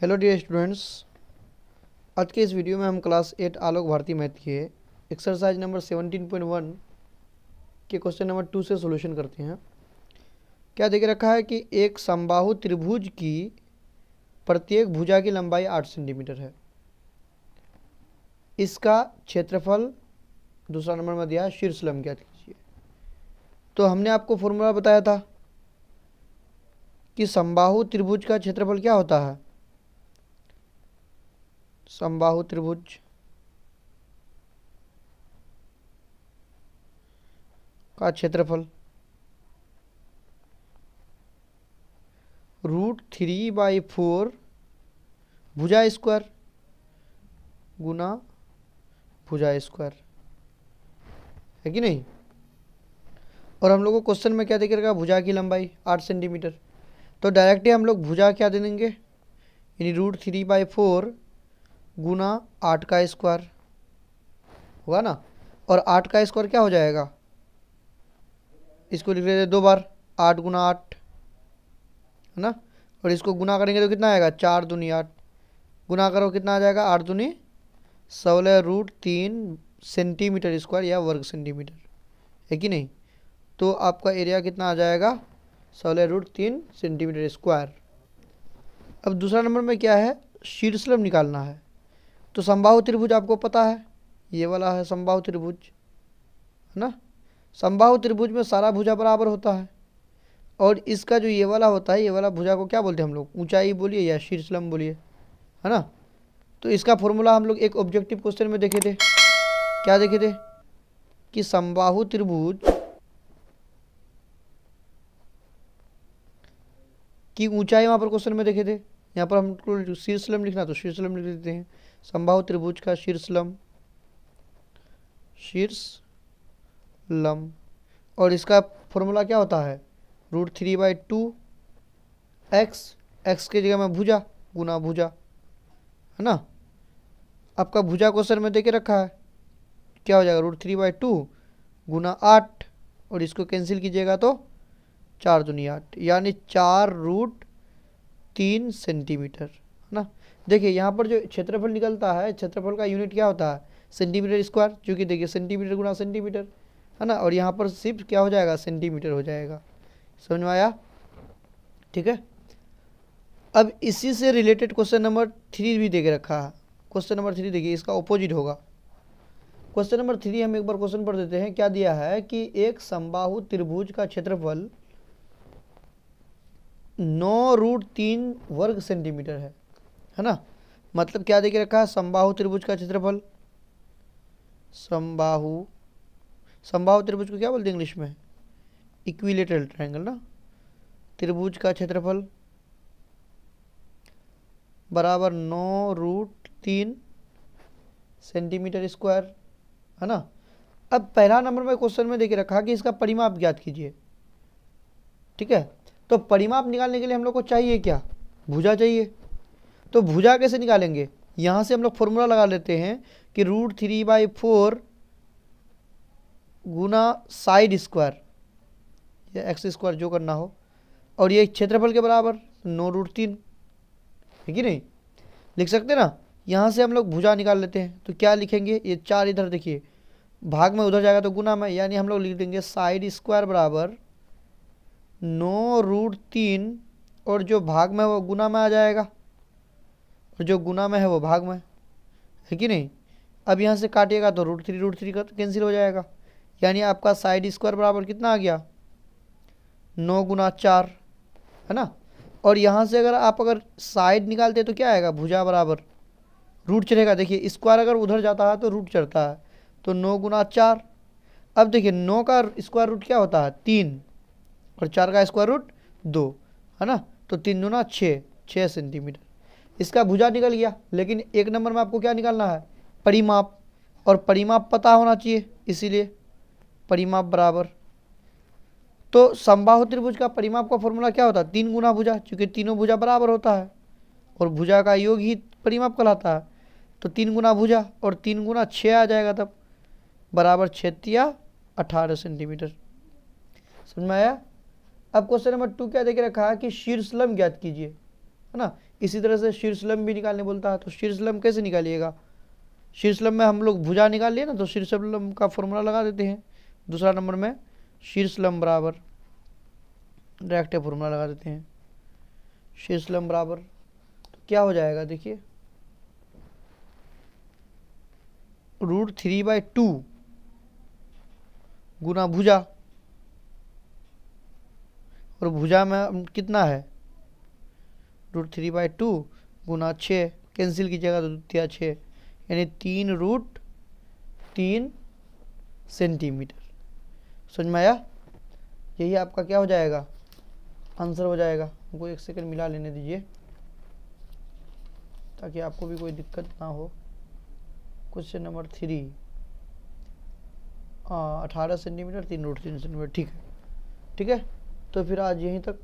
Hello dear students. आज के इस वीडियो में हम क्लास 8 आलोक भारती मैथ के एक्सरसाइज नंबर 17.1 के क्वेश्चन नंबर 2 से सॉल्यूशन करते हैं। क्या देख रखा है कि एक समबाहु त्रिभुज की प्रत्येक भुजा की लंबाई 8 सेंटीमीटर है। इसका क्षेत्रफल दूसरा नंबर में दिया है, शीर्ष लंब ज्ञात कीजिए। तो हमने आपको फॉर्मूला बताया था कि समबाहु त्रिभुज का क्षेत्रफल क्या होता है। समबाहु त्रिभुज का क्षेत्रफल √3/4 भुजा स्क्वायर गुना भुजा स्क्वायर है कि नहीं। और हम लोग को क्वेश्चन में क्या दिखेगा, भुजा की लंबाई 8 सेंटीमीटर। तो डायरेक्टली हम लोग भुजा क्या दे देंगे, यानी √3/4 गुना 8 का स्क्वायर होगा ना। और 8 का स्क्वायर क्या हो जाएगा, इसको लिख लेते 2 बार, 8 गुना 8 है ना। और इसको गुना करेंगे तो कितना आएगा, 4 दूनी 8, गुना करो कितना आ जाएगा, 8 दूनी 16 √3 सेंटीमीटर स्क्वायर या वर्ग सेंटीमीटर है कि नहीं। तो आपका एरिया कितना आ जाएगा, 16 √3 सेंटीमीटर स्क्वायर। अब दूसरा नंबर में क्या है, शीर्षलंब निकालना है। तो समबाहु त्रिभुज आपको पता है, ये वाला है समबाहु त्रिभुज है ना। समबाहु त्रिभुज में सारा भुजा बराबर होता है। और इसका जो ये वाला होता है, ये वाला भुजा को क्या बोलते हैं हम लोग, ऊंचाई बोलिए या शीर्षलंब बोलिए, है ना। तो इसका फॉर्मूला हम लोग एक ऑब्जेक्टिव क्वेश्चन में देखे थे। क्या देखे थे कि समबाहु त्रिभुज की ऊंचाई वहाँ पर क्वेश्चन में देखे थे। यहाँ पर हमको शीर्षलंब लिखना, तो शीर्षलंब लिख देते हैं। समबाहु त्रिभुज का शीर्षलंब और इसका फॉर्मूला क्या होता है, √3/2 एक्स की जगह में भुजा गुना भुजा है ना। आपका भुजा क्वेश्चन में देके रखा है, क्या हो जाएगा, √3/2 गुना 8, और इसको कैंसिल कीजिएगा तो 4 दूनी 8, यानी 4√3 सेंटीमीटर है ना। देखिए यहाँ पर जो क्षेत्रफल निकलता है, क्षेत्रफल का यूनिट क्या होता है, सेंटीमीटर स्क्वायर, जो कि देखिए सेंटीमीटर गुना सेंटीमीटर है ना। और यहाँ पर सिर्फ क्या हो जाएगा, सेंटीमीटर हो जाएगा। समझ में आया, ठीक है। अब इसी से रिलेटेड क्वेश्चन नंबर 3 भी देके रखा है। क्वेश्चन नंबर 3 देखिए, इसका ऑपोजिट होगा। क्वेश्चन नंबर 3 हम एक बार क्वेश्चन पढ़ देते हैं। क्या दिया है कि एक समबाहु त्रिभुज का क्षेत्रफल 9√3 वर्ग सेंटीमीटर है ना। मतलब क्या देके रखा है, समबाहु त्रिभुज का क्षेत्रफल, समबाहु त्रिभुज को क्या बोलते हैं इंग्लिश में, इक्विलेटरल ट्रायंगल ना। त्रिभुज का क्षेत्रफल बराबर 9√3 सेंटीमीटर स्क्वायर है ना। अब पहला नंबर में क्वेश्चन में देके रखा कि इसका परिमाप ज्ञात कीजिए, ठीक है। तो परिमाप निकालने के लिए हम लोग को चाहिए क्या, भुजा चाहिए। तो भुजा कैसे निकालेंगे, यहाँ से हम लोग फॉर्मूला लगा लेते हैं कि √3/4 गुना साइड स्क्वायर या एक्स स्क्वायर जो करना हो, और ये क्षेत्रफल के बराबर 9√3 है कि नहीं। लिख सकते ना। यहाँ से हम लोग भुजा निकाल लेते हैं। तो क्या लिखेंगे, ये 4 इधर देखिए भाग में उधर जाएगा तो गुना में, यानी हम लोग लिख देंगे साइड स्क्वायर बराबर 9√3, और जो भाग में है वो गुना में आ जाएगा, और जो गुना में है वो भाग में है कि नहीं। अब यहाँ से काटिएगा तो √3 का कैंसिल हो जाएगा, यानी आपका साइड स्क्वायर बराबर कितना आ गया, 9 गुना 4 है ना। और यहाँ से अगर साइड निकालते तो क्या आएगा, भुजा बराबर रूट चढ़ेगा। देखिए स्क्वायर अगर उधर जाता है तो रूट चढ़ता है, तो 9 गुना 4। अब देखिए 9 का स्क्वायर रूट क्या होता है, 3, और 4 का स्क्वायर रूट 2 है ना। तो 3 दूना 6 सेंटीमीटर इसका भुजा निकल गया। लेकिन एक नंबर में आपको क्या निकालना है, परिमाप, और परिमाप पता होना चाहिए, इसीलिए परिमाप बराबर। तो समबाहु त्रिभुज का परिमाप का फॉर्मूला क्या होता है, 3 गुना भुजा, क्योंकि तीनों भुजा बराबर होता है और भुजा का योग ही परिमाप कहलाता है। तो 3 गुना भुजा और 3 गुना 6 आ जाएगा, तब बराबर 6 18 सेंटीमीटर। समझ में आया। अब क्वेश्चन नंबर 2 क्या देके रखा है कि शीर्षलंब ज्ञात कीजिए, है है ना। इसी तरह से शीर्षलंब भी निकालने बोलता है, तो शीर्षलंब कैसे निकालिएगा, शीर्षलंब में हम लोग भुजा निकाल लिए ना, तो शीर्षलंब का फॉर्मूला लगा देते हैं। दूसरा नंबर में शीर्षलंब बराबर डायरेक्ट फॉर्मूला लगा देते हैं। शीर्षलंब बराबर तो क्या हो जाएगा, देखिए √3/2 गुना भुजा, और भुजा में कितना है √3/2 गुना 6, कैंसिल कीजिएगा तो 2×6 यानी 3√3 सेंटीमीटर। समझ में आया, यही आपका क्या हो जाएगा, आंसर हो जाएगा। हमको 1 सेकंड मिला लेने दीजिए ताकि आपको भी कोई दिक्कत ना हो। क्वेश्चन नंबर 3, 18 सेंटीमीटर 3√3 सेंटीमीटर, ठीक है। ठीक है, तो फिर आज यहीं तक।